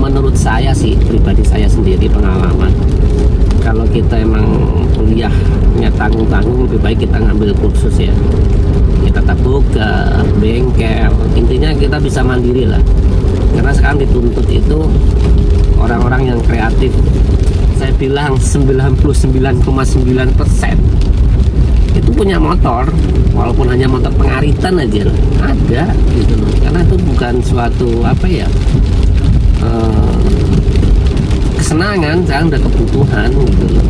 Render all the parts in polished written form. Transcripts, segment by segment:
menurut saya sih, pribadi saya sendiri pengalaman, kalau kita emang kuliahnya tanggung-tanggung, lebih baik kita ngambil kursus ya. Kita tabuk ke bengkel, intinya kita bisa mandiri lah. Karena sekarang dituntut itu orang-orang yang kreatif. Saya bilang 99,9% itu punya motor, walaupun hanya motor pengaritan aja ada gitu loh. Karena itu bukan suatu apa ya, kesenangan, sekarang udah kebutuhan gitu loh.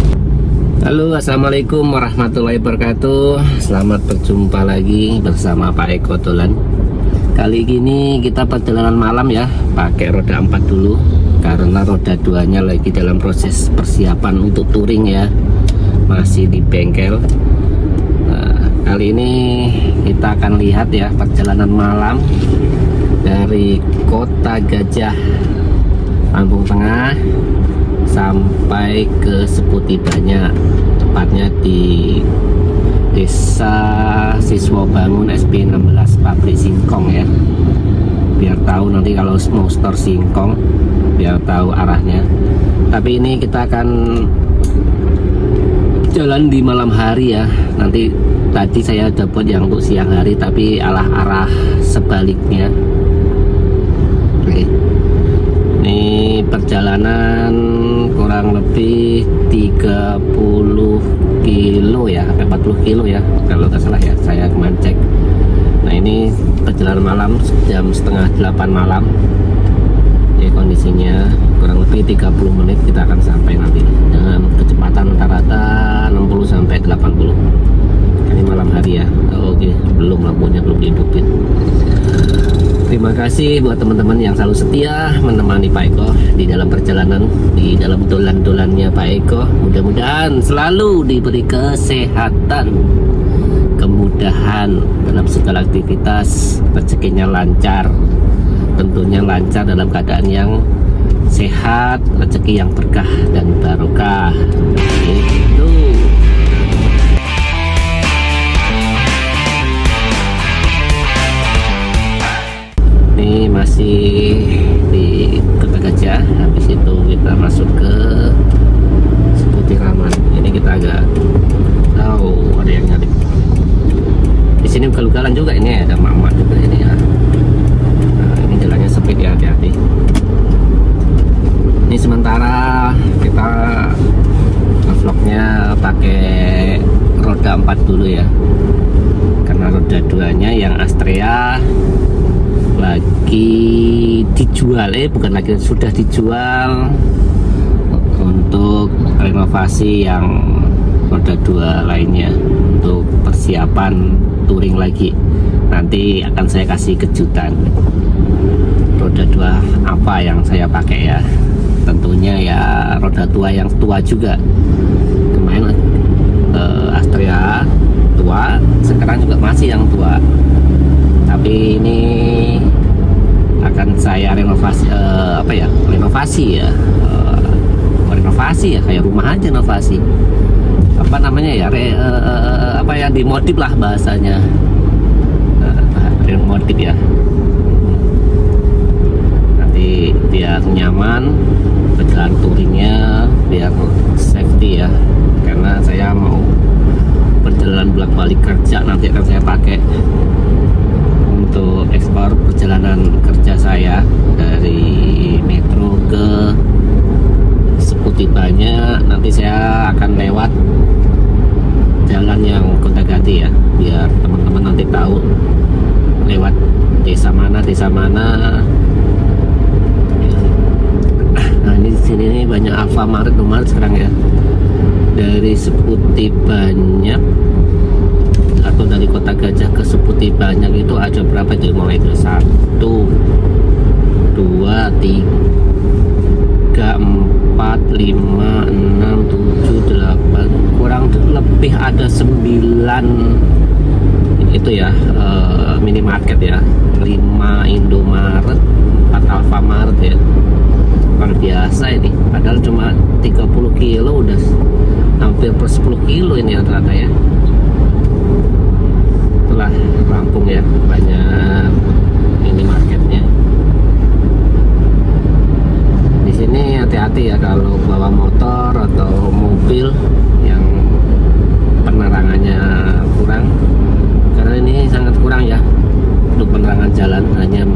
Halo, assalamualaikum warahmatullahi wabarakatuh. Selamat berjumpa lagi bersama Pak Eko Dolan. Kali ini kita perjalanan malam ya, pakai roda 4 dulu karena roda 2-nya lagi dalam proses persiapan untuk touring ya, masih di bengkel. Kali ini kita akan lihat ya perjalanan malam dari Kota Gajah, Lampung Tengah sampai ke Seputi Banyak, tepatnya di Desa Siswobangun SP16 Pabrik Singkong ya. Biar tahu nanti kalau mau store singkong, biar tahu arahnya. Tapi ini kita akan jalan di malam hari ya. Nanti tadi saya udah buat yang untuk siang hari, tapi arah sebaliknya. Oke. Ini perjalanan kurang lebih 30 kilo ya, sampai 40 kilo ya kalau nggak salah ya, saya kemarin cek. Nah ini perjalanan malam jam setengah 8 malam ya, kondisinya kurang lebih 30 menit kita akan sampai nanti dengan kecepatan rata-rata 60 sampai 80. Ini malam hari ya. Oke, belum lampunya belum dihidupin. Terima kasih buat teman-teman yang selalu setia menemani Pak Eko di dalam perjalanan, di dalam dolan-dolannya Pak Eko. Mudah-mudahan selalu diberi kesehatan, kemudahan dalam segala aktivitas, rezekinya lancar, tentunya lancar dalam keadaan yang sehat, rezeki yang berkah dan barokah. Itu. Ini masih di Kota Gajah, habis itu kita masuk ke Seputi Raman. Ini kita agak tahu ada yang nyalip. Di sini ugal-ugalan juga, ini ada mama juga ini ya. Nah, ini jalannya sempit ya, hati-hati. Ini sementara kita vlognya pakai roda 4 dulu ya, karena roda 2-nya yang Astrea lagi dijual, bukan lagi, sudah dijual untuk renovasi yang roda 2 lainnya, untuk persiapan touring lagi. Nanti akan saya kasih kejutan roda 2 apa yang saya pakai ya. Tentunya ya roda tua yang tua juga. Kemarin Astrea tua, sekarang juga masih yang tua. Tapi ini akan saya renovasi, renovasi ya, renovasi ya, kayak rumah aja renovasi. Apa namanya ya, dimodif lah bahasanya, remodif ya. Nanti biar nyaman berjalan touringnya, biar safety ya, karena saya mau perjalanan bolak-balik kerja, nanti akan saya pakai untuk ekspor perjalanan kerja saya dari Metro ke Seputi Banyak. Nanti saya akan lewat jalan yang gonta-ganti ya, biar teman-teman nanti tahu lewat desa mana. Nah ini di sini nih banyak Alfamart sekarang ya. Dari Seputi Banyak atau dari Kota Gajah ke Seputi Banyak itu ada berapa, jadi mulai itu 1, 2, 3, 4, 5, 6, 7, 8, kurang lebih ada 9 itu ya, minimarket ya, 5 Indomaret, 4 Alfamart ya. Luar biasa ini, padahal cuma 30 kilo udah hampir per 10 kilo ini rata-rata ya. Itulah Lampung ya, banyak minimarketnya. hati-hati ya kalau bawa motor atau mobil yang penerangannya kurang, karena ini sangat kurang ya untuk penerangan jalan. Hanya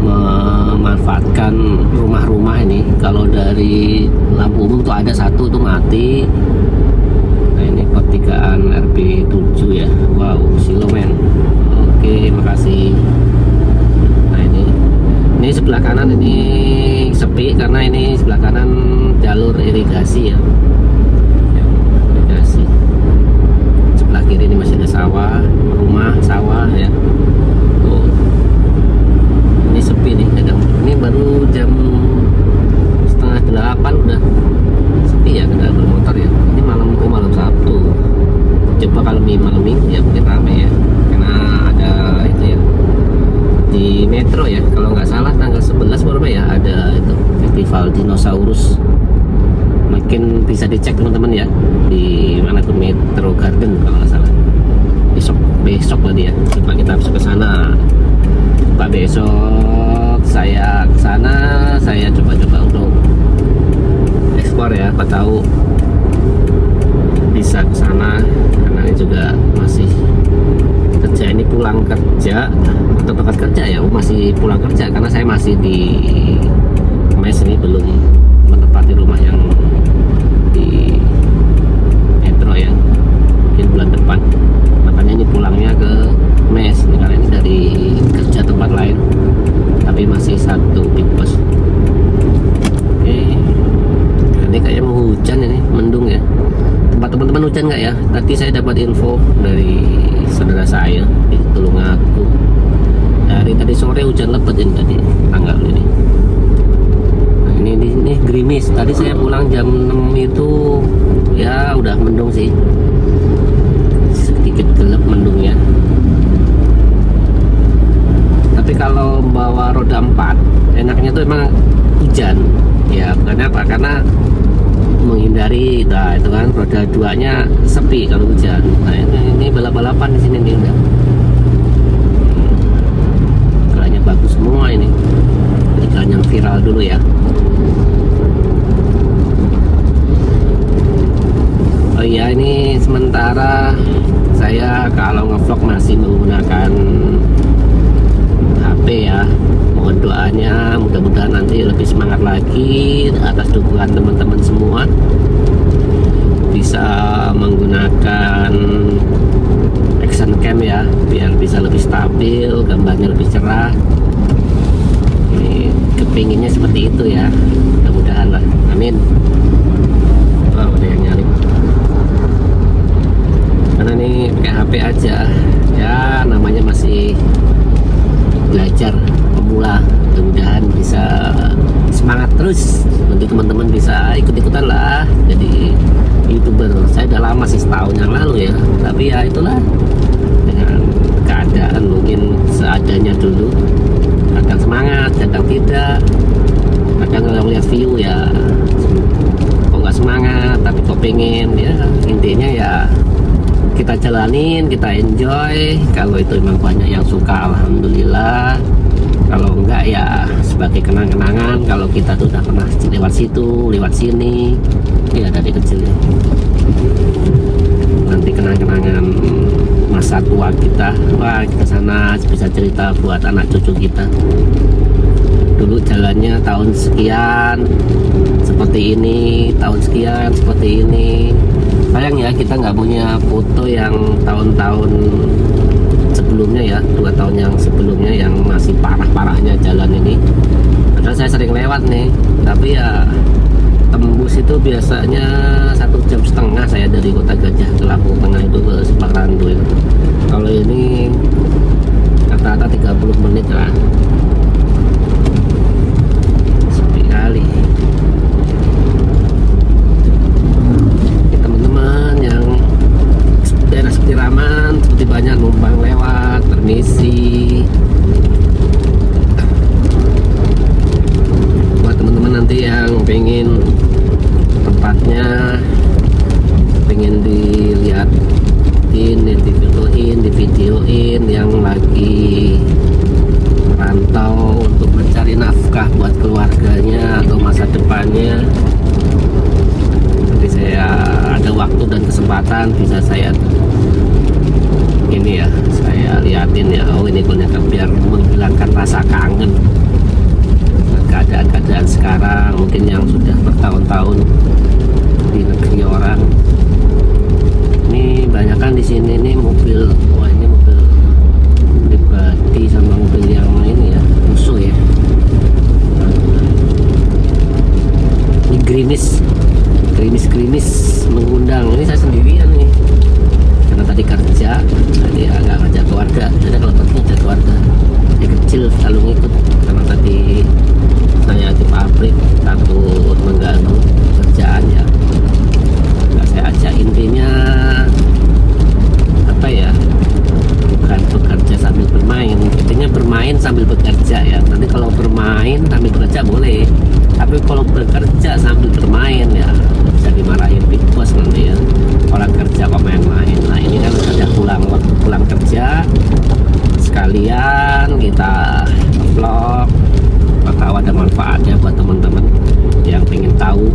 memanfaatkan rumah-rumah ini. Kalau dari lampu umum tuh ada satu tuh mati. Nah ini pertigaan RB7 ya. Wow, silomen. Oke, makasih. Nah ini sebelah kanan ini sepi karena ini sebelah kanan jalur irigasi ya. Irigasi. Sebelah kiri ini masih ada sawah, rumah, sawah ya. Tuh. Ini sepi nih kadang. Ini baru jam 7:30 udah sepi ya kendaraan bermotor ya. Ini malam Sabtu. Coba kalau malam Minggu ya mungkin rame ya. Karena ada itu ya. Di Metro ya, kalau nggak salah tanggal 11 berapa ya, ada itu festival dinosaurus. Mungkin bisa dicek teman-teman ya di mana tuh, Metro Garden kalau nggak salah. Besok berarti ya. Coba kita besok ke sana. Pak besok saya ke sana, saya coba untuk ekspor ya, apa tahu bisa ke sana karena ini juga masih kerja. Ini pulang kerja atau tempat kerja ya, masih pulang kerja karena saya masih di mes ini, belum menempati rumah yang di Metro ya, mungkin bulan depan. Makanya ini pulangnya ke mes ini, karena ini dari kerja tempat lain tapi masih satu big boss. Oke, ini kayak mau hujan, ini mendung ya. Tempat teman-teman hujan nggak ya? Tadi saya dapat info dari saudara saya di Tulungagung. Dari tadi sore hujan lebat ini tadi tanggal ini. Nah, ini gerimis. Tadi saya pulang jam 6 itu ya udah mendung sih. Sedikit gelap mendungnya. Tapi kalau bawa roda 4 enaknya tuh emang hujan. Ya bukan apa, karena menghindari itu kan roda 2-nya sepi kalau hujan. Nah ini balap-balapan di sini nih udah. Jalannya bagus semua ini. Jadi jalan yang viral dulu ya. Oh iya, ini sementara saya kalau ngevlog masih menggunakan HP ya. Mohon doanya, mudah-mudahan nanti lebih semangat lagi atas dukungan teman-teman semua, bisa menggunakan action cam ya, biar bisa lebih stabil, gambarnya lebih cerah. Ini kepinginnya seperti itu ya, mudah-mudahan lah, amin. Wah, ada yang nyari. Karena ini pakai HP aja ya, namanya masih belajar pemula, mudah-mudahan bisa semangat terus. Nanti teman-teman bisa ikut-ikutan lah jadi YouTuber. Saya udah lama sih, setahun yang lalu ya, tapi ya itulah, dengan keadaan mungkin seadanya dulu, kadang semangat, kadang tidak, kadang kalau lihat view ya kok nggak semangat, tapi kok pengen ya. Intinya ya kita jalanin, kita enjoy. Kalau itu memang banyak yang suka, alhamdulillah. Kalau enggak ya sebagai kenang-kenangan kalau kita tuh udah pernah lewat situ, lewat sini ya dari kecil ya. Nanti kenang-kenangan masa tua kita, wah kita sana bisa cerita buat anak cucu kita. Dulu jalannya tahun sekian seperti ini, tahun sekian seperti ini. Sayang ya kita nggak punya foto yang tahun-tahun sebelumnya ya, 2 tahun yang sebelumnya yang masih parah-parahnya jalan ini. Padahal saya sering lewat nih, tapi ya tembus itu biasanya 1,5 jam saya dari Kota Gajah ke Lampung Tengah itu ke Simpang Randu itu. Kalau ini rata-rata 30 menit lah. Sepi kali. Teman-teman yang daerah Sepiraman seperti banyak numpang lewat, permisi. Buat teman-teman nanti yang pengen tempatnya, pengen dilihatin, divideoin, yang lagi merantau untuk mencari nafkah buat keluarganya atau masa depan menghilangkan rasa kangen keadaan-keadaan sekarang, mungkin yang sudah bertahun-tahun di negeri orang. Ini banyak kan di sini nih mobil, wah ini mobil pribadi sama mobil yang ini ya, musuh ya. Ini gerimis mengundang. Ini saya sendirian nih karena tadi kerja, tadi agak ngajak keluarga. Jadi kalau pergi ngajak keluarga, dia kecil selalu ngikut karena tadi saya di pabrik, takut mengganggu kerjaan ya, nggak saya ajak. Intinya apa ya, bukan bekerja sambil bermain, intinya bermain sambil bekerja ya. Nanti kalau bermain sambil bekerja boleh, tapi kalau bekerja sambil bermain ya bisa dimarahin big boss nanti ya. Orang kerja kok main-main. Nah ini kan udah pulang kerja, sekalian kita vlog, tahu ada manfaatnya buat teman-teman yang pengen tahu,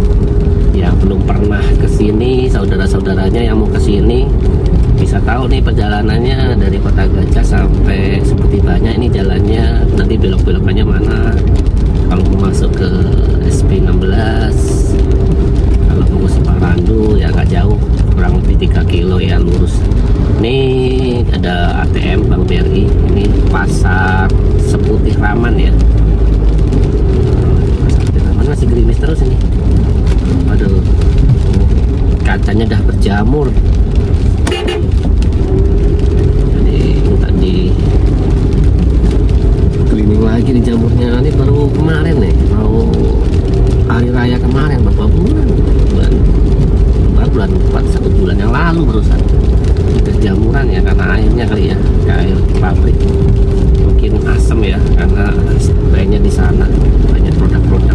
yang belum pernah kesini, saudara-saudaranya yang mau kesini bisa tahu nih perjalanannya dari Kota Gajah sampai Seperti Banyak. Ini jalannya nanti belok-belokannya mana, kalau mau masuk ke SP16, kalau mau ke Suparandu ya nggak jauh, kurang lebih 3 kilo ya lurus. Ini ada ATM Bank BRI, ini Pasar Seputih Raman ya. Masih gerimis terus ini. Waduh, kacanya udah berjamur. Jadi tadi cleaning lagi di jamurnya. Ini baru kemarin nih, mau hari raya kemarin, berapa bulan? Bulan 4, 1 bulan yang lalu barusan. Udah jamuran ya, karena airnya kali ya, air pabrik. Mungkin asam ya, karena spraynya di sana banyak produk-produk.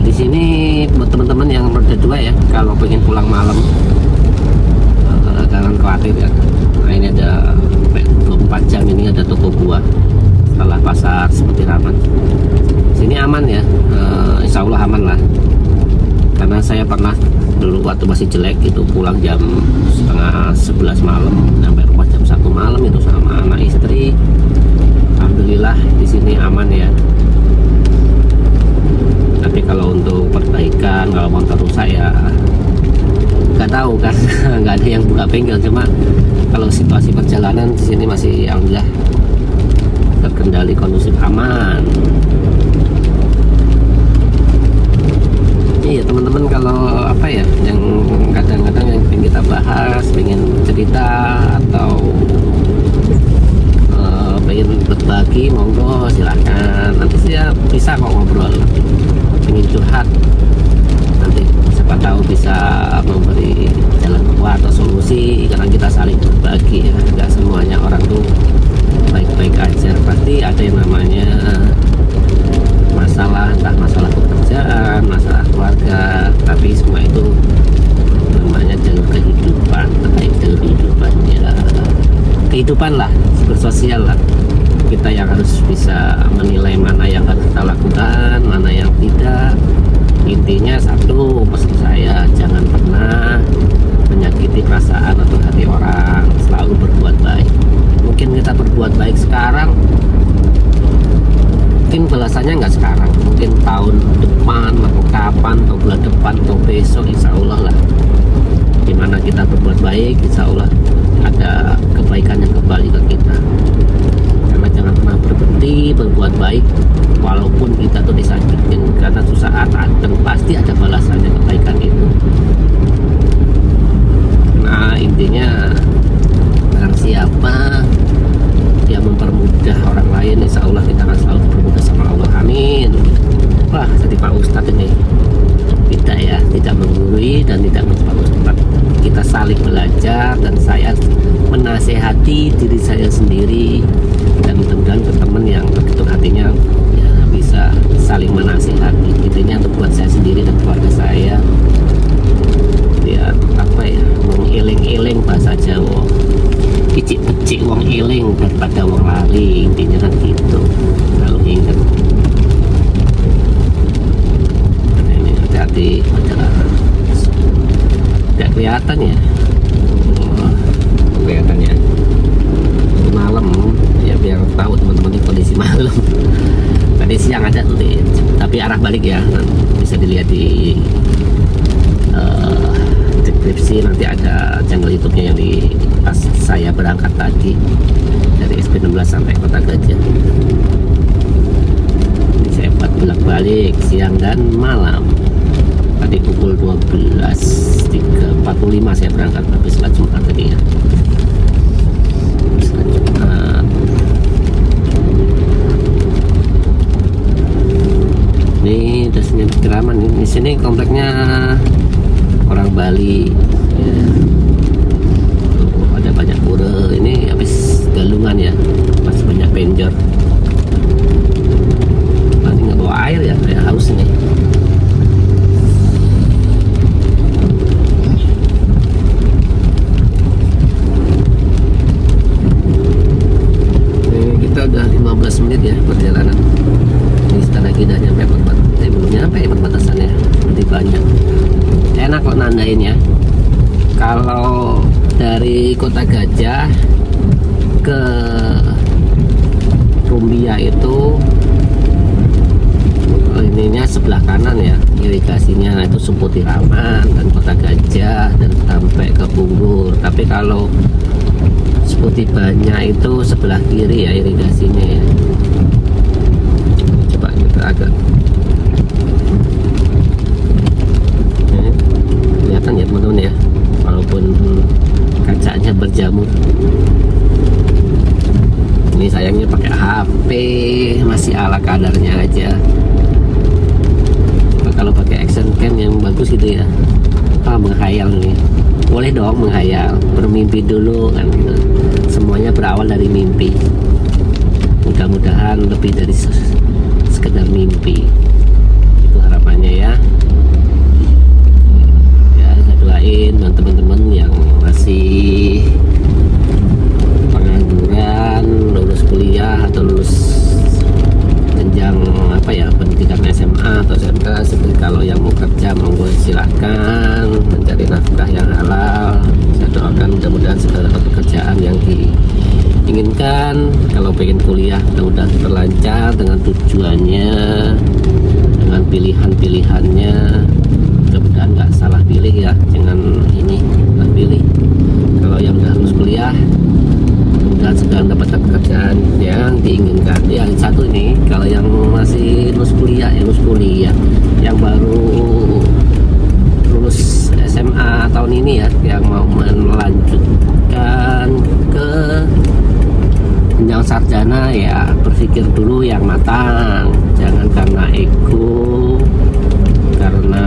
Di sini buat teman-teman yang roda 2 ya, kalau pengen pulang malam jangan khawatir ya. Nah ini ada 24 jam ini ada toko buah setelah Pasar Seperti Raman. Sini aman ya, insya Allah aman lah. Karena saya pernah dulu waktu masih jelek itu pulang jam setengah 11 malam sampai rumah jam 1 malam itu sama anak istri. Alhamdulillah di sini aman ya. Tapi kalau untuk perbaikan, kalau motor rusak ya nggak tahu kan, nggak ada yang buka bengkel. Cuma kalau situasi perjalanan di sini masih alhamdulillah terkendali, kondusif, aman. Iya teman-teman, kalau apa ya yang kadang-kadang yang pengen kita bahas, pengen cerita atau pengen berbagi, monggo silahkan. Nanti saya bisa kok ngobrol, pengen curhat, nanti siapa tahu bisa memberi jalan keluar atau solusi, karena kita saling berbagi ya. Nggak semuanya orang tuh baik-baik aja, pasti ada yang namanya masalah, entah masalah pekerjaan, masalah keluarga, tapi semua itu namanya jalur kehidupan, terkait jalur kehidupan ya, kehidupan lah, bersosial lah. Kita yang harus bisa menilai mana yang harus kita lakukan, mana yang tidak. Intinya satu, pesan saya, jangan pernah menyakiti perasaan atau hati orang, selalu berbuat baik. Mungkin kita berbuat baik sekarang, mungkin balasannya nggak sekarang, mungkin tahun depan atau kapan, atau bulan depan atau besok, insya Allah lah. Dimana kita berbuat baik, insya Allah ada kebaikan yang kembali ke kita. Karena jangan pernah berhenti berbuat baik walaupun kita tuh disakitin, karena suatu saat dan pasti ada balasannya kebaikan itu. Nah intinya barang siapa yang mempermudah orang lain, insya Allah kita akan selalu dipermudah sama Allah. Amin. Wah jadi Pak Ustadz ini tidak ya, tidak menggurui dan tidak Pak Ustadz. Kita saling belajar dan saya menasehati diri saya sendiri, dan mudah-mudahan teman yang begitu hatinya ya, bisa saling menasehati. Intinya untuk buat saya sendiri dan keluarga saya ya, apa ya, mengiling-iling bahasa Jawa, icik-icik wong iling daripada wong lali, intinya kan gitu. Kalau ingat ini hati-hati perjalanan. Nggak kelihatan ya. Oh, kelihatan ya. Malam ya, biar tahu teman-teman ini kondisi malam. Tadi siang ada tuh, tapi arah balik ya, bisa dilihat di deskripsi, nanti ada channel YouTube-nya yang di pas saya berangkat tadi dari SP16 sampai Kota Gajah. Ini saya buat bolak-balik siang dan malam. Tadi pukul 12.45 saya berangkat, habis sholat Jumat tadi ya. Ini dasarnya Keraman. Di sini kompleknya orang Bali ya. Ada banyak pura. Ini habis galungan ya, masih banyak penjor. Nanti nggak bawa air ya, kayak haus ini. Kita udah 15 menit ya perjalanan. Ini setelah kita nyampe belum nyampe perbatasannya, lebih banyak. Enak kok nandain ya. Kalau dari Kota Gajah ke Rumbia itu ininya sebelah kanan ya, irigasinya itu Suputiraman dan Kota Gajah dan sampai ke Punggur. Tapi kalau Suputibanya itu sebelah kiri ya irigasinya ya. Coba kita agak kelihatan ya teman-teman ya, walaupun kacanya berjamur. Ini sayangnya pakai HP, masih ala kadarnya aja. Kalau pakai action cam yang bagus gitu ya, menghayal nih. Boleh dong menghayal, bermimpi dulu kan gitu. Semuanya berawal dari mimpi. Mudah-mudahan lebih dari sekedar mimpi. Itu harapannya ya. Ya, saya doain teman-teman yang masih pengangguran, lulus kuliah atau lulus jenjang apa ya, pendidikan SMA atau SMK, seperti kalau yang mau kerja monggo silahkan mencari nafkah yang halal. Saya doakan mudah-mudahan segala pekerjaan yang diinginkan. Kalau pengen kuliah mudah-mudahan terlancar dengan tujuannya, dengan pilihan-pilihannya. Mudah-mudahan nggak salah pilih ya, jangan ini salah pilih. Kalau yang udah lulus kuliah dan sedang mendapatkan pekerjaan yang diinginkan. Yang satu ini kalau yang masih lulus kuliah, yang baru lulus SMA tahun ini ya, yang mau melanjutkan ke jenjang sarjana ya, berpikir dulu yang matang, jangan karena ego, karena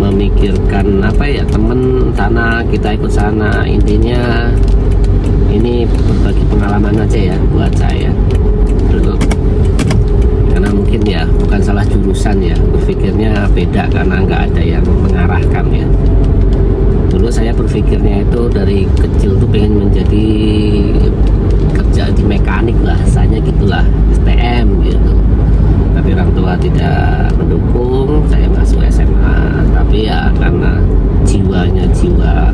memikirkan apa ya, temen sana kita ikut sana. Intinya ini berbagi pengalaman aja ya buat saya dulu, karena mungkin ya bukan salah jurusan ya, berpikirnya beda karena nggak ada yang mengarahkan ya. Dulu saya berpikirnya itu dari kecil tuh pengen menjadi kerja di mekanik, bahasanya gitulah, STM gitu. Tapi orang tua tidak mendukung saya masuk SMA. Tapi ya karena jiwanya jiwa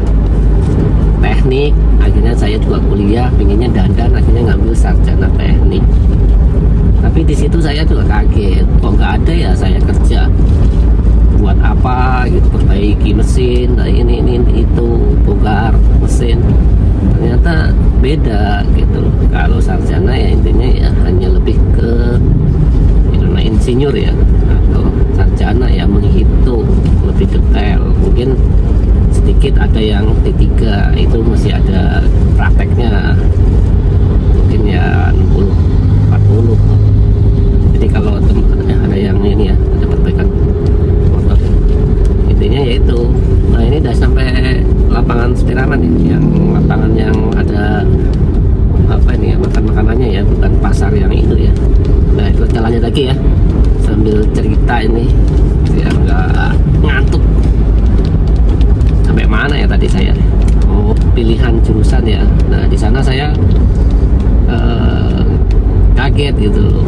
teknik, akhirnya saya juga kuliah pengennya dandan, akhirnya ngambil sarjana teknik. Tapi di situ saya juga kaget, kok nggak ada ya saya kerja buat apa gitu, perbaiki mesin, ini itu, bongkar mesin. Ternyata beda gitu. Kalau sarjana ya intinya ya hanya lebih ke insinyur ya, atau sarjana ya menghitung lebih detail. Mungkin sedikit ada yang D3 itu masih ada prakteknya, mungkin ya 60-40. Jadi kalau ada yang ini ya, ada perbaikan motor, intinya yaitu. Nah ini udah sampai lapangan Suputiraman ya, yang lapangan yang ada apa ini ya, makanannya ya, bukan pasar yang itu ya. Nah ikut jalannya lagi ya, sambil cerita ini biar nggak ngantuk. Sampai mana ya tadi saya? Oh, pilihan jurusan ya. Nah di sana saya kaget gitu.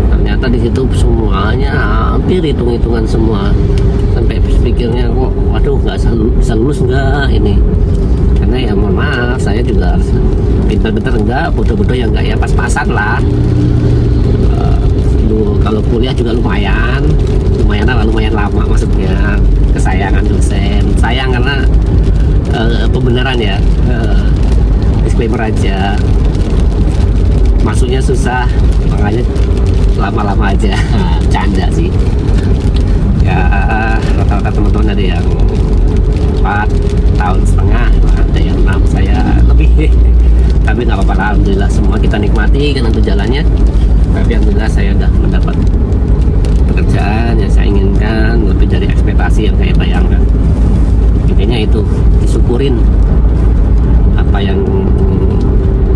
Ternyata di situ semuanya hampir hitung-hitungan semua, sampai pikirnya kok waduh nggak bisa lulus nggak ini, karena ya mohon maaf saya juga harus pinter-pinter enggak, bodoh-bodoh yang enggak ya pas-pasan lah. Kalau kuliah juga lumayan lama, maksudnya kesayangan dosen, sayang karena pembenaran ya, disclaimer aja, masuknya susah makanya lama-lama aja. Canda sih ya, rata-rata teman-teman ada yang 4 tahun setengah, ada yang 6, saya lebih. Tapi nggak apa-apa, alhamdulillah semua kita nikmati kan untuk jalannya. Tapi alhamdulillah saya udah mendapat pekerjaan yang saya inginkan, lebih dari ekspektasi yang saya bayangkan. Intinya itu, disyukurin apa yang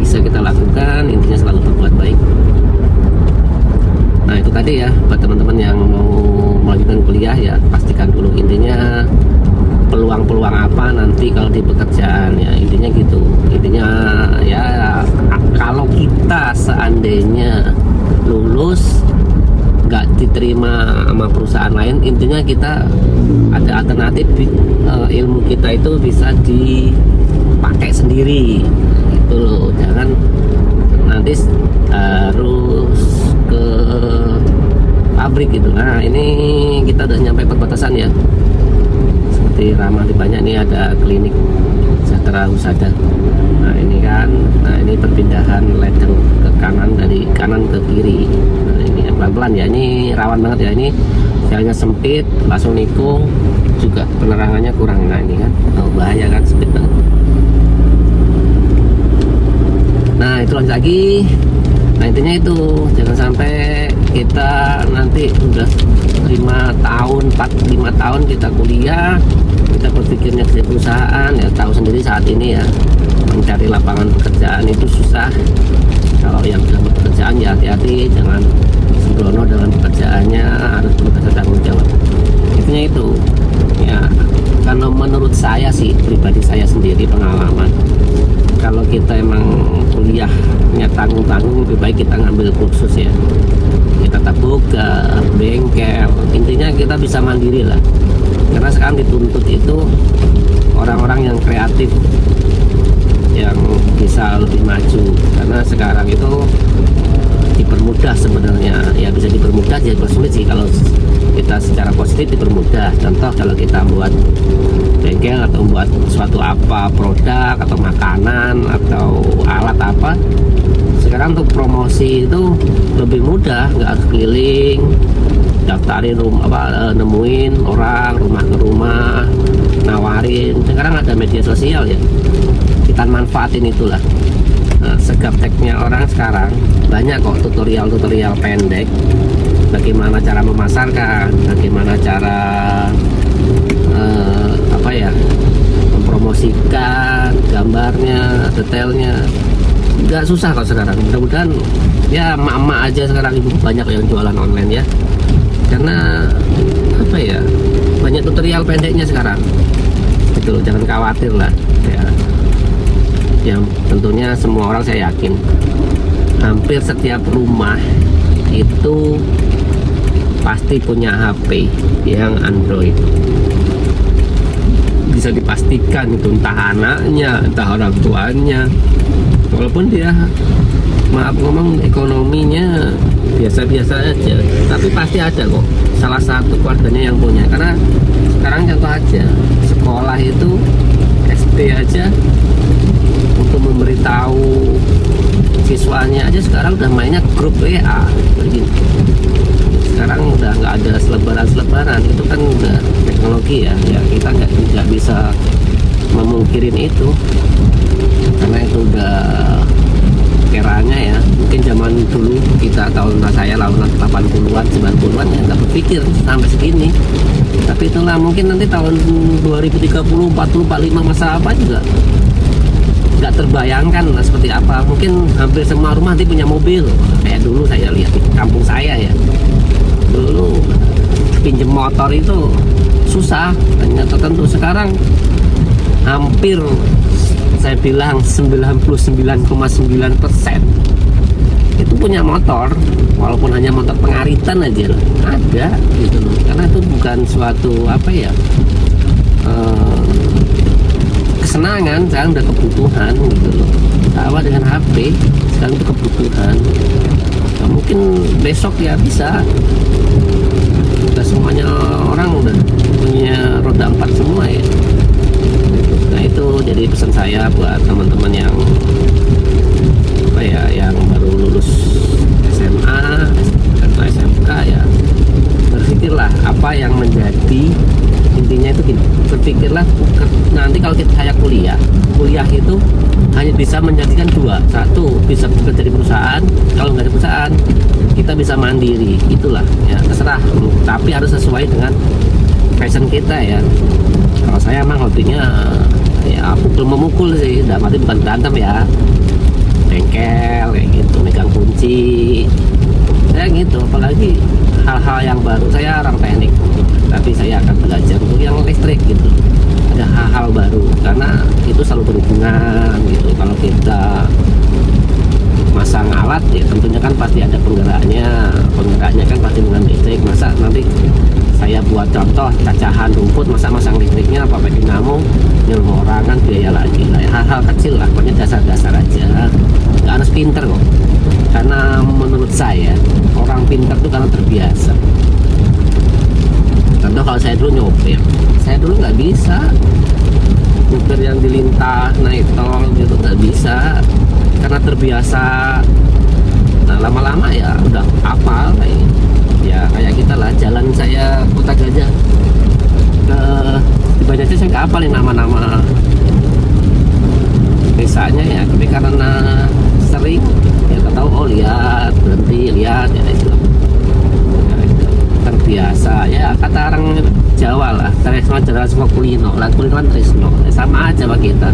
bisa kita lakukan, intinya selalu berbuat baik. Nah itu tadi ya, buat teman-teman yang mau melanjutkan kuliah ya pastikan dulu, intinya peluang-peluang apa nanti kalau di pekerjaan ya, intinya gitu. Intinya ya kalau kita seandainya lulus nggak diterima sama perusahaan lain, intinya kita ada alternatif, ilmu kita itu bisa dipakai sendiri gitu loh. Jangan nanti harus ke pabrik gitu. Nah ini kita udah nyampe perbatasan ya, seperti ramah di banyak nih, ada klinik Sejahtera Husada. Nah ini kan, nah ini perpindahan ledeng ke kanan, dari kanan ke kiri. Nah ini pelan-pelan ya, ini rawan banget ya, ini jalannya sempit, langsung nikung, juga penerangannya kurang. Nah ini kan, oh, bahaya kan, sempit banget. Nah itu lanjut lagi. Nah intinya itu, jangan sampai kita nanti udah 5 tahun, 4-5 tahun kita kuliah, kita berpikirnya di perusahaan, ya tahu sendiri saat ini ya, mencari lapangan pekerjaan itu susah. Kalau yang sudah bekerjaan ya hati-hati, jangan sembrono dengan pekerjaannya, harus bertanggung jawab. Intinya itu ya, karena menurut saya sih, pribadi saya sendiri pengalaman, kalau kita emang kuliahnya tanggung-tanggung, lebih baik kita ngambil kursus ya, kita tabuk ke bengkel, intinya kita bisa mandiri lah. Karena sekarang dituntut itu orang-orang yang kreatif, yang bisa lebih maju, karena sekarang itu dipermudah sebenarnya, ya bisa dipermudah, jadi dipersulit sih. Kalau kita secara positif dipermudah, contoh kalau kita buat bengkel atau buat suatu apa, produk atau makanan atau alat apa, sekarang untuk promosi itu lebih mudah, nggak harus keliling daftarin nemuin orang rumah ke rumah, nawarin. Sekarang ada media sosial ya, kita manfaatin itulah. Nah, segapteknya orang sekarang banyak kok tutorial pendek, bagaimana cara memasarkan, bagaimana cara mempromosikan gambarnya, detailnya. Nggak susah kok sekarang. Mudah-mudahan ya emak-emak aja sekarang, ibu banyak yang jualan online ya, karena banyak tutorial pendeknya sekarang gitu loh. Jangan khawatir lah ya. Yang tentunya semua orang, saya yakin hampir setiap rumah itu pasti punya HP yang Android. Bisa dipastikan itu entah anaknya, entah orang tuanya, walaupun dia maaf ngomong ekonominya biasa-biasa aja, tapi pasti ada kok salah satu keluarganya yang punya. Karena sekarang contoh aja, sekolah itu SD aja untuk memberitahu siswanya aja sekarang udah mainnya grup WA begini. Sekarang udah nggak ada selebaran, itu kan udah teknologi ya, kita nggak bisa memungkirin itu, karena itu udah eranya ya. Mungkin zaman dulu kita, tahun saya tahun 80-an 90-an ya nggak berpikir sampai segini, tapi itulah mungkin nanti tahun 2030 40 45 masa apa juga nggak terbayangkan lah seperti apa. Mungkin hampir semua rumah nanti punya mobil, kayak dulu saya lihat di kampung saya ya, dulu pinjem motor itu susah, hanya tertentu. Sekarang hampir saya bilang 99,9% itu punya motor, walaupun hanya motor pengaritan aja loh, ada gitu loh. Karena itu bukan suatu apa ya, kesenangan, sekarang udah kebutuhan gitu loh. Sama dengan HP, sekarang itu kebutuhan. Nah, mungkin besok ya bisa. Udah semuanya orang udah punya roda 4 semua ya. Nah itu jadi pesan saya buat teman-teman yang apa ya, yang baru lulus SMA atau SMK ya, berpikirlah apa yang menjadi intinya itu gini, berpikirlah nanti kalau saya kuliah itu hanya bisa menjadikan dua, satu bisa bekerja di perusahaan, kalau nggak di perusahaan kita bisa mandiri, itulah ya terserah, tapi harus sesuai dengan passion kita ya. Kalau saya emang hobinya ya pukul memukul sih, dalam arti bukan berantem ya, bengkel kayak gitu, megang kunci saya gitu. Apalagi hal-hal yang baru, saya orang teknik tapi saya akan belajar untuk yang listrik gitu, ada hal-hal baru karena itu selalu berhubungan gitu. Kalau kita masang alat ya tentunya kan pasti ada penggeraknya kan pasti dengan listrik. Masa nanti saya buat contoh cacahan rumput, masa masang listriknya apa pakai dinamo, nyuruh orang kan biaya lagi lah. Hal-hal kecil lah, pokoknya dasar-dasar aja, nggak harus pinter kok. Karena menurut saya orang pinter tuh karena terbiasa. Contoh kalau saya dulu nyopir, saya dulu nggak bisa nyopir yang dilintah naik tol gitu, nggak bisa karena terbiasa. Nah lama-lama ya udah hafal kayak ya, kayak kita lah. Jalan saya Kota Gajah ke Banyuwangi saya nggak hafalin nama-nama desanya ya, tapi karena sering ya tahu, oh lihat berhenti lihat ya itu terbiasa ya. Kata orang Jawa lah, tresno jalan semua kulino lah, kulino kan tresno, sama aja sama kita.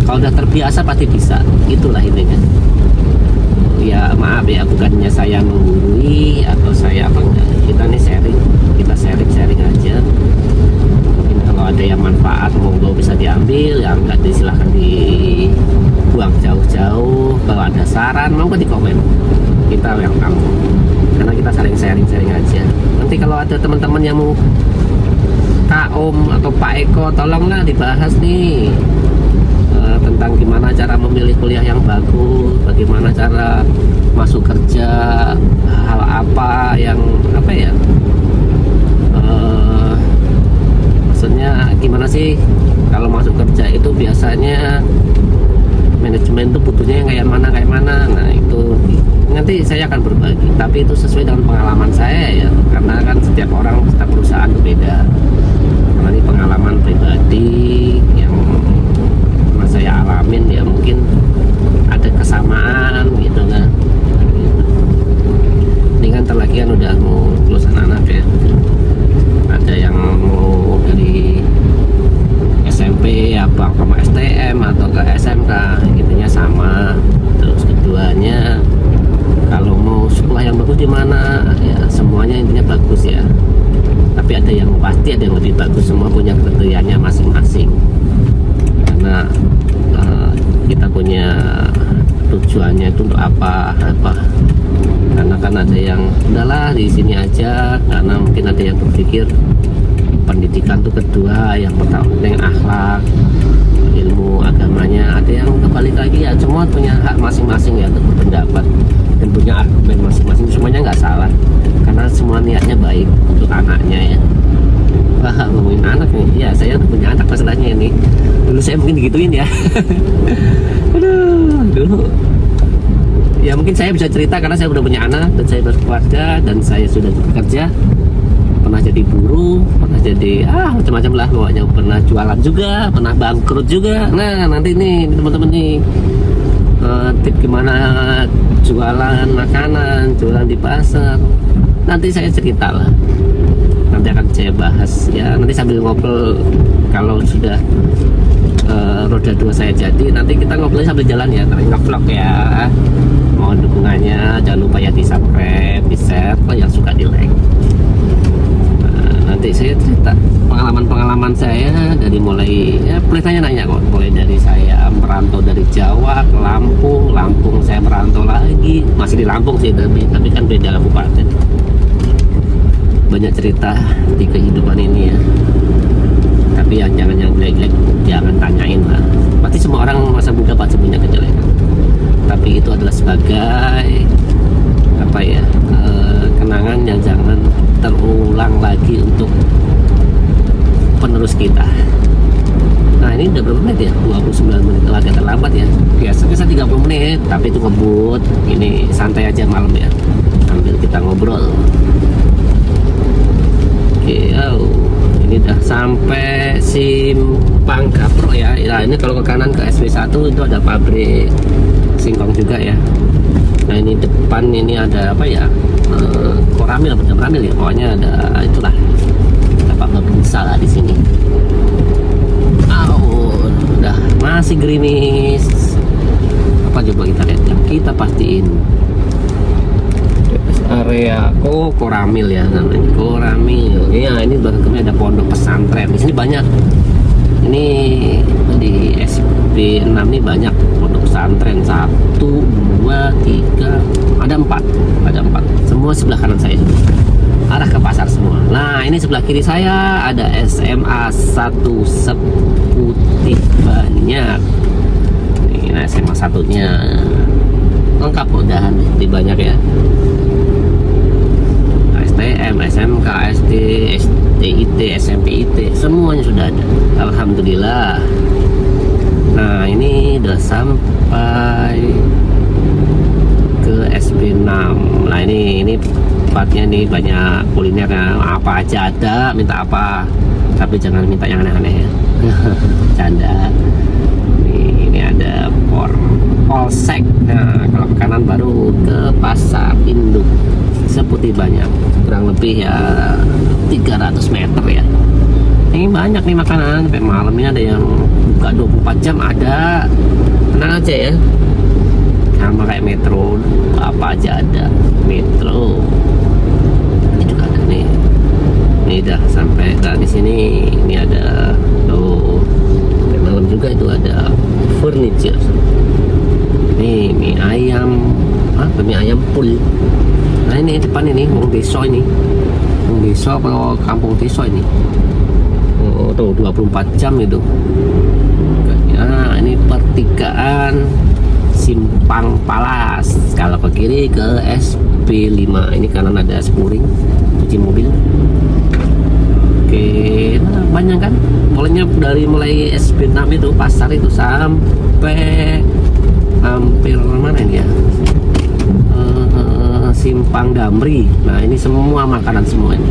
Kalau udah terbiasa pasti bisa, itulah intinya. Ya maaf ya, bukannya saya menggurui atau saya apa enggak, kita nih kita sharing aja. Mungkin kalau ada yang manfaat monggo bisa diambil, yang enggak silahkan dibuang jauh-jauh. Kalau ada saran monggo di komen, kita welcome, karena kita saling sharing aja. Nanti kalau ada teman-teman yang mau Kak Om atau Pak Eko, tolonglah dibahas nih tentang gimana cara memilih kuliah yang bagus, bagaimana cara masuk kerja, hal apa yang apa ya, maksudnya gimana sih kalau masuk kerja itu biasanya manajemen itu butuhnya yang kayak mana. Nah itu nanti saya akan berbagi, tapi itu sesuai dengan pengalaman saya ya, karena kan setiap orang, setiap perusahaan berbeda. Karena ini pengalaman pribadi yang saya alamin ya, mungkin ada kesamaan gitu kan. Ini kan terlagi kan udah mau lulus anak-anak ya, ada yang mau dari SMP apa ke STM atau ke SMK, intinya sama. Terus keduanya kalau mau sekolah yang bagus di mana ya, semuanya intinya bagus ya, tapi ada yang pasti ada yang lebih bagus, semua punya kriterianya masing-masing. Karena kita punya tujuannya itu untuk apa. Karena kan ada yang udahlah di sini aja, karena mungkin ada yang berpikir pendidikan itu kedua, yang pertama yang akhlak, ilmu agamanya. Ada yang kembali lagi ya, semua punya hak masing-masing ya untuk berpendapat dan punya argumen masing-masing. Semuanya nggak salah karena semua niatnya baik untuk anaknya ya. Wah, ngomongin anak nih, ya saya punya anak masalahnya ini. Dulu saya mungkin digituin ya. Aduh, dulu. Ya mungkin saya bisa cerita karena saya udah punya anak dan saya berkeluarga dan saya sudah bekerja. Pernah jadi buruh, pernah jadi macam-macam lah pokoknya. Pernah jualan juga, pernah bangkrut juga. Nah nanti nih teman-teman nih, tip gimana jualan makanan, jualan di pasar. Nanti saya cerita lah. Nanti akan saya bahas ya, nanti sambil ngobrol. Kalau sudah roda 2 saya jadi, nanti kita ngobrol sambil jalan ya, vlog ya. Mohon dukungannya, jangan lupa ya di subscribe, di share, kalau yang suka di like. nanti saya cerita pengalaman-pengalaman saya dari mulai ya pelitanya nanya kok, mulai dari saya merantau dari Jawa ke Lampung, Lampung saya merantau lagi, masih di Lampung sih tapi kan beda kabupaten. Banyak cerita di kehidupan ini ya, tapi jangan yang jelek-jelek jangan tanyain lah, pasti semua orang masa muda pasti punya kejelekan, tapi itu adalah sebagai apa ya, kenangan yang jangan terulang lagi untuk penerus kita. Nah ini udah berapa menit ya? 29 menit, agak terlambat ya. Biasanya saya 30 menit, tapi itu ngebut. Ini santai aja malam ya, sambil kita ngobrol. Oke, ini udah sampai Simpang Gapro ya. Nah ini kalau ke kanan ke SW1 itu ada pabrik singkong juga ya. Nah ini depan ini ada apa ya, koramil atau koramil ya, pokoknya ada itulah apa babinsa lah di sini. Udah masih gerimis. Apa coba kita lihat yang kita pastiin area koramil ya namanya, koramil. Iya ini belakangnya ada pondok pesantren. Di sini banyak. Ini di SB6 ini banyak pondok pesantren, 1, 2, 3, ada 4, semua sebelah kanan saya, arah ke pasar semua. Nah ini sebelah kiri saya ada SMA 1 Seputih Banyak. Ini SMA 1-nya lengkap udah di banyak ya, STM, SMK, SD, STIT, SMP IT, semuanya sudah ada, alhamdulillah. Nah ini udah sampai ke SB6. Nah ini tempatnya nih banyak kulinernya, apa aja ada, minta apa, tapi jangan minta yang aneh-aneh ya. Canda. Ini ada Polsek. Nah kalau ke kanan baru ke Pasar Induk Seputih Banyak, kurang lebih ya 300 meter ya. Ini banyak nih makanan, sampai malam ini ada yang buka 24 jam ada. Tenang aja ya, sama kayak Metro, apa aja ada. Metro ini juga ada nih. Ini udah sampai di sini. Ini ada malam juga itu ada furniture. Nih mie ayam, mie ayam pul. Nah ini depan ini Wong Deso ini, Wong Deso apa Kampung Deso ini. Tuh 24 jam itu. Nah ini pertigaan Simpang Palas. Kalau ke kiri ke SB5. Ini kanan ada Spuring cuci mobil. Oke, nah banyak kan. Mulai SB6 itu pasar itu sampai hampir mana ini ya, Simpang Damri. Nah ini semua makanan semua ini.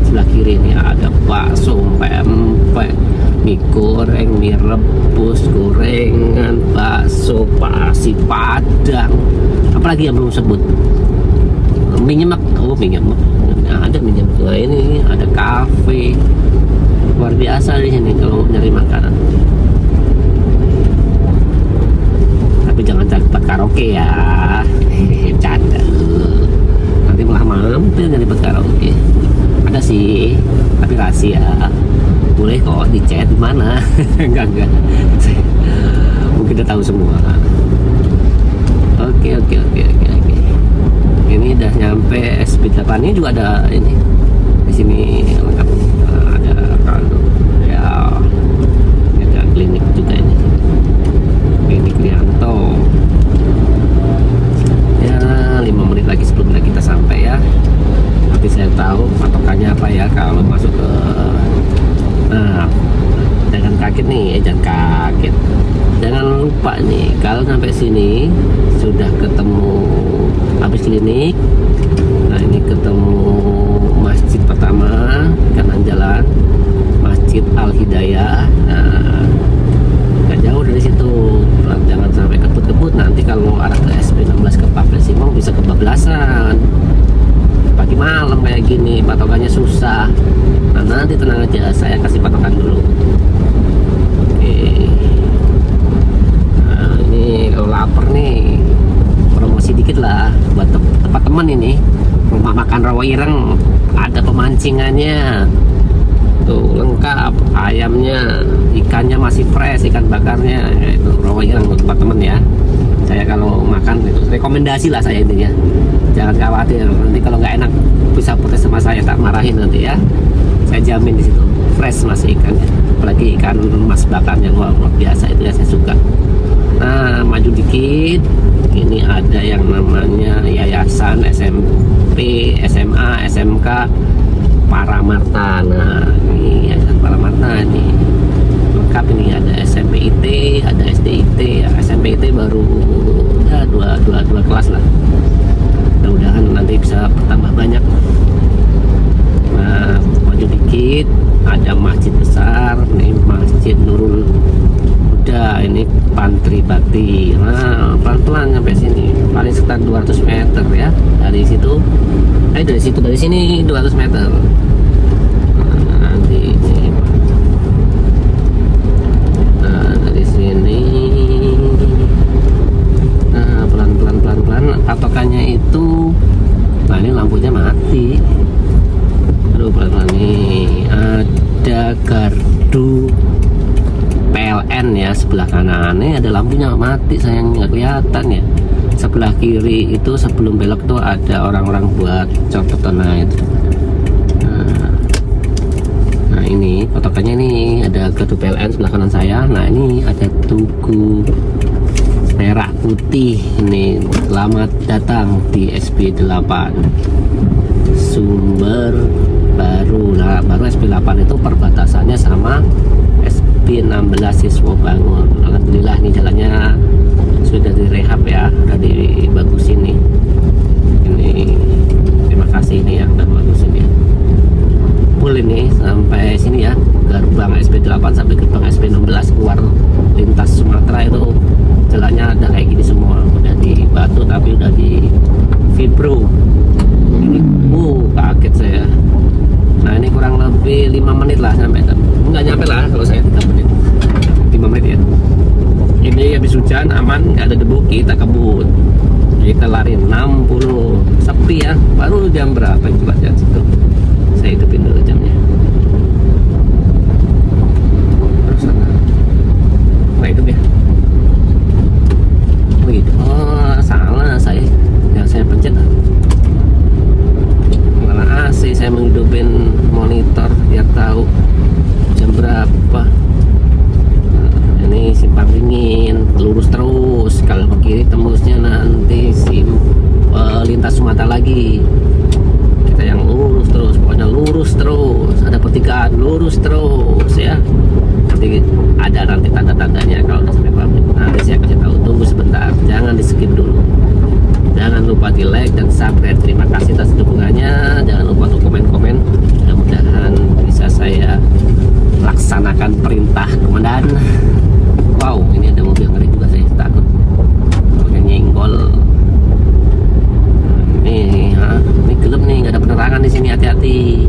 Sebelah kiri ini ada bakso, pempek, mie goreng, mie rebus, gorengan, bakso, nasi padang, apalagi yang belum sebut, mie nyemek. Mie nyemek, nah, ada mie nyemek. Nah, ini ada kafe, luar biasa di sini kalau nyari makanan. Tapi jangan cari tempat karaoke ya, canda. Nanti malah mampir nyari tempat karaoke. Ada sih, tapi rahasia. Boleh kok di chat di mana? enggak. Mungkin udah tahu semua. Oke. Ini udah nyampe SB8. Ini juga ada ini. Di sini lengkap. Ada kaldu. Ya. Ada klinik juga ini. Klinik Rianto. Ya, 5 menit lagi sebelum kita sampai ya. Tapi saya tahu patokannya apa ya kalau masuk ke, nah jangan kaget nih, jangan lupa nih kalau sampai sini sudah ketemu habis klinik. Nah ini ketemu masjid pertama kanan jalan, Masjid Al Hidayah. Nah gak jauh dari situ, jangan sampai kebut-kebut nanti kalau arah ke SB16 ke Papel Simong bisa kebablasan. Pagi malam kayak gini patokannya susah. Nah nanti tenang aja, saya kasih patokan dulu. Oke. Nah ini kalau lapar nih, promosi dikit lah buat tempat teman ini. Rumah makan rawa ireng, ada pemancingannya. tuh lengkap, ayamnya, ikannya masih fresh, ikan bakarnya ya, itu royal buat temen ya. Saya kalau makan itu rekomendasi lah saya intinya, jangan khawatir nanti kalau nggak enak bisa protes sama saya, tak marahin nanti ya, saya jamin di situ fresh masih ikannya, apalagi ikan mas bakarnya luar biasa, itu ya saya suka. Nah maju dikit, ini ada yang namanya yayasan SMP, SMA, SMK Paramarta. Nah ini yayasan Paramarta ini lengkap, ini ada SMPIT, ada SDIT ya. SMPIT baru ya dua kelas lah, mudah-mudahan nanti bisa bertambah banyak. Nah maju dikit ada masjid besar nih, Masjid Nurul Huda, ini Pantri Bakti. Nah pelan-pelan sampai sini, paling sekitar 200 meter ya dari situ, dari sini 200 meter. Nah, nanti ini, nah dari sini, nah pelan-pelan patokannya itu, nah ini lampunya mati. Aduh pelan-pelan nih, ada gardu PLN ya sebelah kanannya, ada lampunya mati, sayang nggak kelihatan ya. Sebelah kiri itu sebelum belok tuh ada orang-orang buat copotan, nah itu. Nah ini potokannya, ini ada gardu PLN sebelah kanan saya. Nah ini ada tugu merah putih, ini selamat datang di SP8 Sumber Baru. Nah baru SP8 itu perbatasannya sama SP16 Siswo Bangun. Alhamdulillah nih jalannya sudah direhab ya, udah dibagusin nih. Ini terima kasih nih yang udah bagusin ya. Full ini sampai sini ya, gerbang SP8 sampai gerbang SP16 keluar lintas Sumatera itu jalannya ada kayak gini semua, udah di batu tapi udah di vibro. Ini kaget saya. Nah ini kurang lebih 5 menit lah sampai, nggak nyampe lah kalau saya 3 menit 5 menit ya. Ini habis hujan aman, nggak ada debu, kita kebut, kita lari 60, sepi ya. Baru jam berapa coba ya situ, saya hidupin dulu jamnya. Nah hidup ya. Wih, oh salah saya, yang saya pencet malah AC. Saya menghidupin monitor biar tahu jam berapa. Nah, ini simpang dingin, lurus terus, kalau ke kiri tembusnya nanti lintas Sumatera lagi. Kita yang lurus terus, pokoknya lurus terus, ada pertigaan lurus terus ya. Nanti ada nanti tanda-tandanya kalau udah sampai pabrik. Nanti saya kasih tahu, tunggu sebentar, jangan di skip dulu. Jangan lupa di like dan subscribe. Terima kasih atas dukungannya. Jangan lupa untuk komen-komen. Mudah-mudahan bisa saya laksanakan perintah komandan. Wow, ini ada mobil ngeri juga, saya takut yang nyenggol. Ini gelap nih, nggak ada penerangan di sini, hati-hati.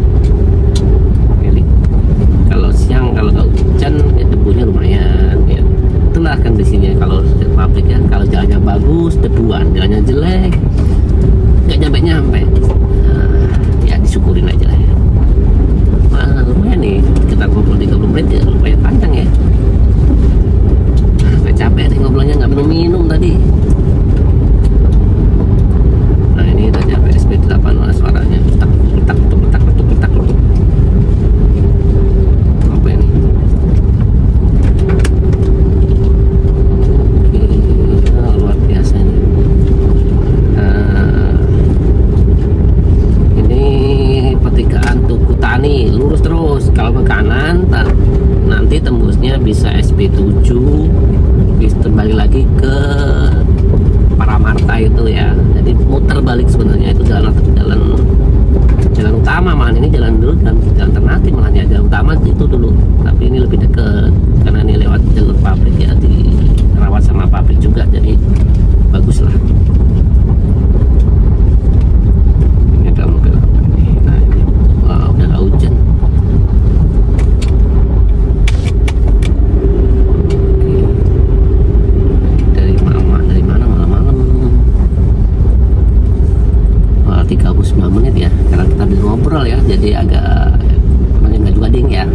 Kalau siang, kalau nggak hujan, ya debunya lumayan. Ya. Itulah kan di sini kalau pabrik ya, kalau jalannya bagus debuan, jalannya jelek nggak nyampe. Nah, ya disyukurin aja lah ya. Nah, lumayan nih, kita ngobrol 30 menit ya, lumayan panjang ya. Nggak capek nih ngobrolnya, nggak minum tadi. Nah ini udah nyampe SP8, suaranya letak. Apa ini? Luar biasa ini. Ini pertigaan Tugu Tani, lurus terus. Kalau ke kanan nanti tembusnya bisa SP7, bisa kembali lagi ke Paramarta itu ya. Jadi muter balik sebenarnya, itu jalan utama, malah ini jalan dulu dan jalan alternatif, malahnya jalan utama itu dulu, tapi ini lebih dekat karena ini lewat jalur pabrik ya, dirawat sama pabrik juga, jadi bagus lah. Ini ada mobil apa ini? Nah ini, wah udah gak hujan. Dari mana malam-malam. Wah 39 menit ya, karena kita ngobrol ya, jadi agak nggak juga ding ya.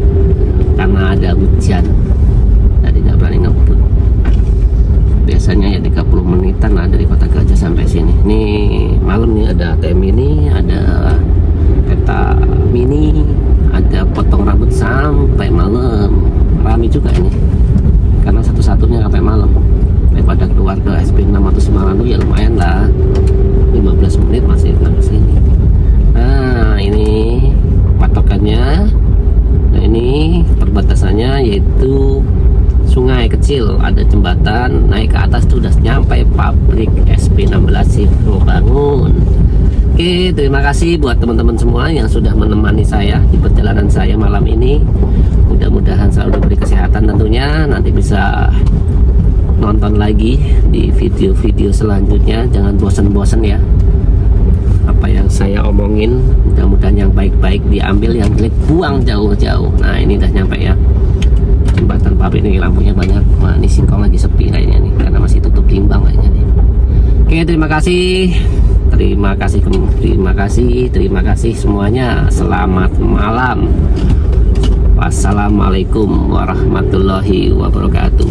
sana dari Kota Gajah sampai sini. Nih malam nih ada ATM ini, ada peta mini, ada potong rambut sampai malam. Rame juga ini karena satu-satunya sampai malam. Daripada keluar ke SP6 atau Semarang ya lumayan lah, 15 menit masih ke sini. Nah ini patokannya. Nah ini perbatasannya yaitu sungai kecil, ada jembatan, naik ke atas tuh udah nyampe pabrik SP16 Sipro Bangun. Oke, terima kasih buat teman-teman semua yang sudah menemani saya di perjalanan saya malam ini. Mudah-mudahan selalu diberi kesehatan tentunya. Nanti bisa nonton lagi di video-video selanjutnya. Jangan bosan-bosan ya. Apa yang saya omongin, mudah-mudahan yang baik-baik diambil, yang jelek buang jauh-jauh. Nah ini udah nyampe ya, jembatan pabrik ini lampunya banyak. Wah ini singkong lagi sepi kayaknya nih, karena masih tutup timbang kayaknya nih. Oke, terima kasih semuanya. Selamat malam. Wassalamualaikum warahmatullahi wabarakatuh.